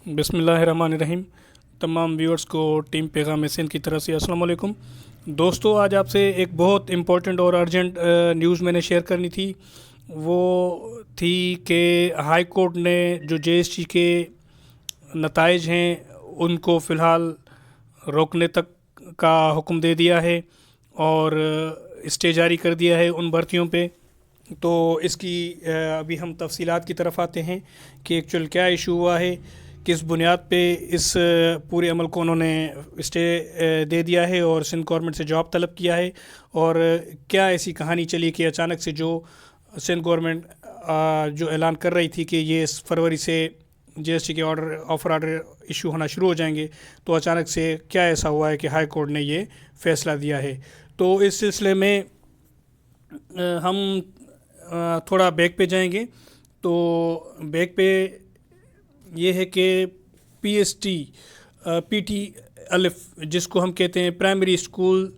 बिस्मिल्लाहिर्रहमानिर्रहीम। तमाम व्यूअर्स को टीम पैगाम सिंध की तरफ से अस्सलाम वालेकुम। दोस्तों, आज आपसे एक बहुत इम्पोर्टेंट और अर्जेंट न्यूज़ मैंने शेयर करनी थी। वो थी कि हाई कोर्ट ने जो जेएसटी के नताइज हैं उनको फ़िलहाल रोकने तक का हुक्म दे दिया है और स्टे जारी कर दिया है उन भर्तियों पे। तो इसकी अभी हम तफसीलात की तरफ आते हैं कि एक्चुअल क्या इशू हुआ है, किस बुनियाद पे इस पूरे अमल को उन्होंने स्टे दे दिया है और सिंध गवर्नमेंट से जवाब तलब किया है, और क्या ऐसी कहानी चली कि अचानक से जो सिंध गवर्नमेंट जो ऐलान कर रही थी कि ये इस फरवरी से जीएसटी के ऑफ़र ऑर्डर इशू होना शुरू हो जाएंगे, तो अचानक से क्या ऐसा हुआ है कि हाई कोर्ट ने ये फ़ैसला दिया है। तो इस सिलसिले में हम थोड़ा बैक पे जाएंगे। तो बैक पे ये है कि पीएसटी पीटी अलिफ, जिसको हम कहते हैं प्राइमरी स्कूल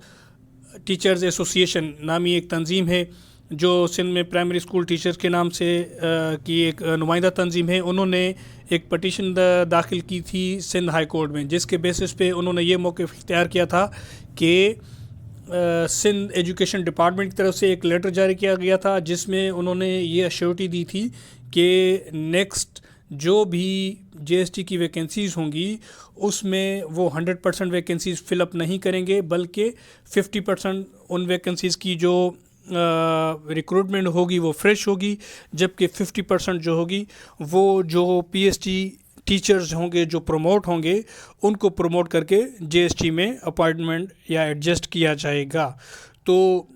टीचर्स एसोसिएशन नामी एक तंजीम है जो सिंध में प्राइमरी स्कूल टीचर्स के नाम से की एक नुमाइंदा तंजीम है। उन्होंने एक पटिशन दाखिल की थी सिंध हाई कोर्ट में, जिसके बेसिस पे उन्होंने ये मौक़िफ़ इख्तियार किया था कि सिंध एजुकेशन डिपार्टमेंट की तरफ से एक लेटर जारी किया गया था जिसमें उन्होंने ये अश्योरिटी दी थी कि नेक्स्ट जो भी जीएसटी की वैकेंसीज़ होंगी उसमें वो 100% वैकेंसीज़ फ़िलअप नहीं करेंगे, बल्कि 50% उन वैकेंसीज़ की जो रिक्रूटमेंट होगी वो फ्रेश होगी, जबकि 50% जो होगी वो जो पीएसटी टीचर्स होंगे जो प्रमोट होंगे उनको प्रमोट करके जीएसटी में अपॉइंटमेंट या एडजस्ट किया जाएगा। तो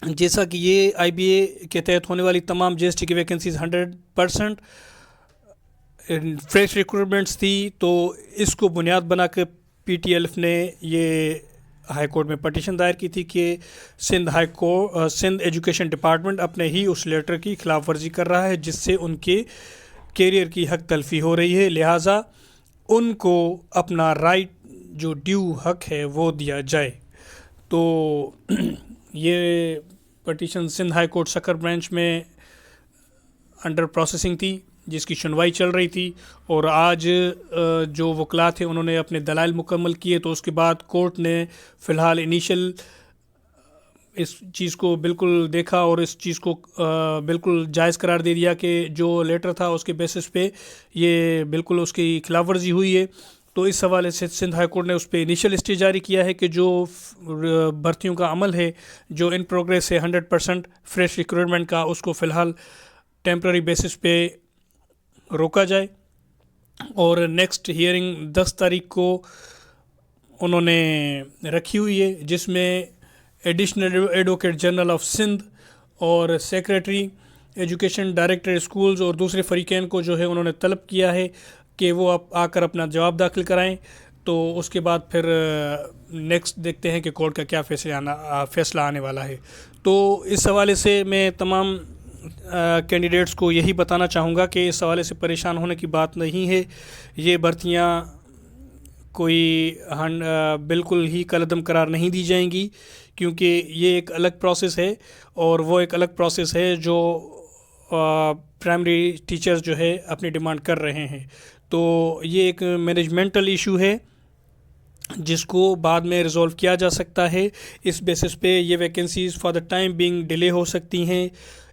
जैसा कि ये आईबीए के तहत होने वाली तमाम जीएसटी की वैकेंसीज़ 100% फ्रेश रिक्रूटमेंट्स थी, तो इसको बुनियाद बना कर पीटीएलएफ ने ये हाई कोर्ट में पटिशन दायर की थी कि सिंध एजुकेशन डिपार्टमेंट अपने ही उस लेटर की खिलाफ वर्जी कर रहा है जिससे उनके कैरियर की हक तलफी हो रही है, लिहाजा उनको अपना राइट जो ड्यू हक है वो दिया जाए। तो ये petition Sindh high court Sukkur branch में अंडर प्रोसेसिंग थी, जिसकी सुनवाई चल रही थी, और आज जो वकला थे उन्होंने अपने दलाइल मुकम्मल किए। तो उसके बाद कोर्ट ने फ़िलहाल इनिशियल इस चीज़ को बिल्कुल देखा और इस चीज़ को बिल्कुल जायज़ करार दे दिया कि जो लेटर था उसके बेसिस पे ये बिल्कुल उसकी खिलाफ वर्जी हुई है। तो इस हवाले से सिंध हाई कोर्ट ने उस पर इनिशियल स्टे जारी किया है कि जो भर्तियों का अमल है जो इन प्रोग्रेस है 100% फ्रेश रिक्रूटमेंट का, उसको फ़िलहाल टेम्प्ररी बेसिस पे रोका जाए, और नेक्स्ट हियरिंग 10 तारीख को उन्होंने रखी हुई है, जिसमें additional advocate general of Sindh और सेक्रेटरी एजुकेशन डायरेक्टर स्कूल्स और दूसरे फ़रीक़ैन को जो है उन्होंने तलब किया है कि वो आकर अपना जवाब दाखिल कराएं। तो उसके बाद फिर नेक्स्ट देखते हैं कि कोर्ट का क्या फ़ैसला आने वाला है। तो इस हवाले से मैं तमाम कैंडिडेट्स को यही बताना चाहूँगा कि इस हवाले से परेशान होने की बात नहीं है। ये भर्तियाँ कोई बिल्कुल ही कलअदम करार नहीं दी जाएंगी, क्योंकि ये एक अलग प्रोसेस है और वो एक अलग प्रोसेस है जो प्राइमरी टीचर्स जो है अपनी डिमांड कर रहे हैं। तो ये एक मैनेजमेंटल इशू है जिसको बाद में रिज़ॉल्व किया जा सकता है। इस बेसिस पे ये vacancies for the time being delay हो सकती हैं,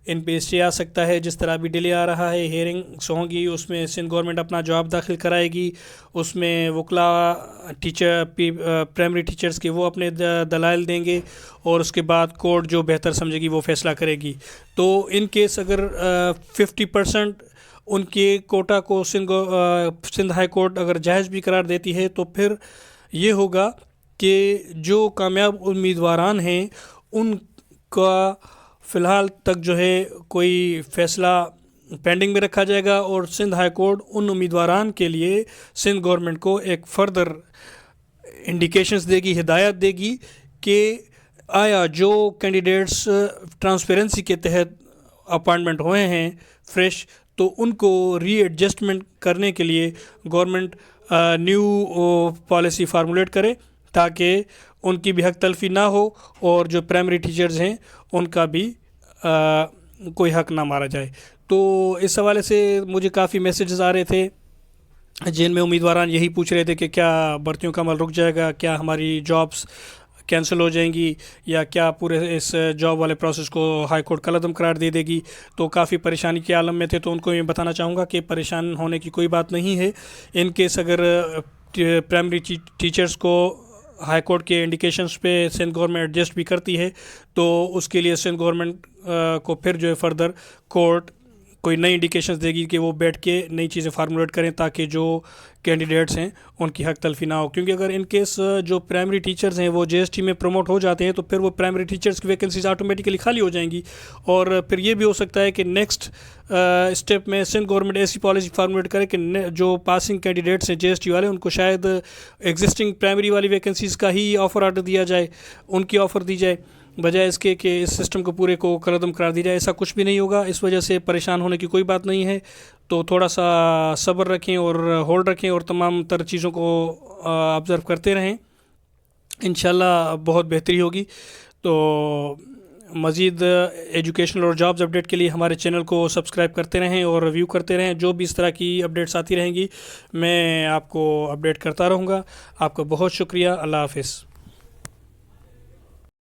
इन पे स्टे आ सकता है। जिस तरह भी डिले आ रहा है, हेयरिंग्स होंगी, उसमें सिंध गवर्नमेंट अपना जवाब दाखिल कराएगी, उसमें वकला प्राइमरी टीचर्स के वो अपने दलाइल देंगे, और उसके बाद कोर्ट जो बेहतर समझेगी वो फ़ैसला करेगी। तो इन केस अगर 50% उनके कोटा को सिंध हाई कोर्ट अगर जायज़ भी करार देती है, तो फिर ये होगा कि जो कामयाब उम्मीदवारान हैं उनका फ़िलहाल तक जो है कोई फ़ैसला पेंडिंग में रखा जाएगा, और सिंध हाई कोर्ट उन उम्मीदवारान के लिए सिंध गवर्नमेंट को एक फ़र्दर इंडिकेशंस देगी, हिदायत देगी कि आया जो कैंडिडेट्स ट्रांसपेरेंसी के तहत अपॉइंटमेंट हुए हैं फ्रेश, तो उनको री एडजस्टमेंट करने के लिए गवर्नमेंट न्यू पॉलिसी फार्मूलेट करे ताकि उनकी भी हक तलफी ना हो और जो प्राइमरी टीचर्स हैं उनका भी कोई हक ना मारा जाए। तो इस हवाले से मुझे काफ़ी मैसेजेस आ रहे थे جن میں امیدواران یہی پوچھ رہے تھے کہ کیا بھرتیوں کا عمل رک جائے گا، کیا ہماری جابس کینسل ہو جائیں گی، یا کیا پورے اس جاب والے پروسیس کو ہائی کورٹ کل عدم قرار دے گی. تو کافی پریشانی کے عالم میں تھے. تو ان کو یہ بتانا چاہوں گا کہ پریشان ہونے کی کوئی بات نہیں ہے. ان کیس اگر پرائمری ٹیچرز کو ہائی کورٹ کے انڈیکیشنز پہ سندھ گورنمنٹ ایڈجسٹ بھی کرتی ہے تو اس کے لیے سندھ گورنمنٹ کو پھر جو ہے فردر کورٹ کوئی نئی انڈیکیشنز دے گی کہ وہ بیٹھ کے نئی چیزیں فارمولیٹ کریں تاکہ جو کینڈیڈیٹس ہیں ان کی حق تلفی نہ ہو. کیونکہ اگر ان کیس جو پرائمری ٹیچرز ہیں وہ جے ایس ٹی میں پروموٹ ہو جاتے ہیں تو پھر وہ پرائمری ٹیچرز کی ویکینسیز آٹومیٹیکلی خالی ہو جائیں گی. اور پھر یہ بھی ہو سکتا ہے کہ نیکسٹ اسٹیپ میں سندھ گورنمنٹ ایسی پالیسی فارمولیٹ کرے کہ جو پاسنگ کینڈیڈیٹس ہیں جے ایس ٹی والے ان کو شاید ایگزسٹنگ پرائمری والی ویکینسیز کا ہی آفر آرڈر دیا جائے، ان کی آفر دی جائے، بجائے اس کے کہ اس سسٹم کو پورے کو کلعدم قرار دی جائے. ایسا کچھ بھی نہیں ہوگا. اس وجہ سے پریشان ہونے کی کوئی بات نہیں ہے. تو تھوڑا سا صبر رکھیں اور ہولڈ رکھیں اور تمام تر چیزوں کو آبزرو کرتے رہیں. انشاءاللہ بہت بہتری ہوگی. تو مزید ایجوکیشنل اور جابز اپڈیٹ کے لیے ہمارے چینل کو سبسکرائب کرتے رہیں اور ریویو کرتے رہیں. جو بھی اس طرح کی اپڈیٹس آتی رہیں گی میں آپ کو اپڈیٹ کرتا رہوں گا. آپ کا بہت شکریہ. اللہ حافظ.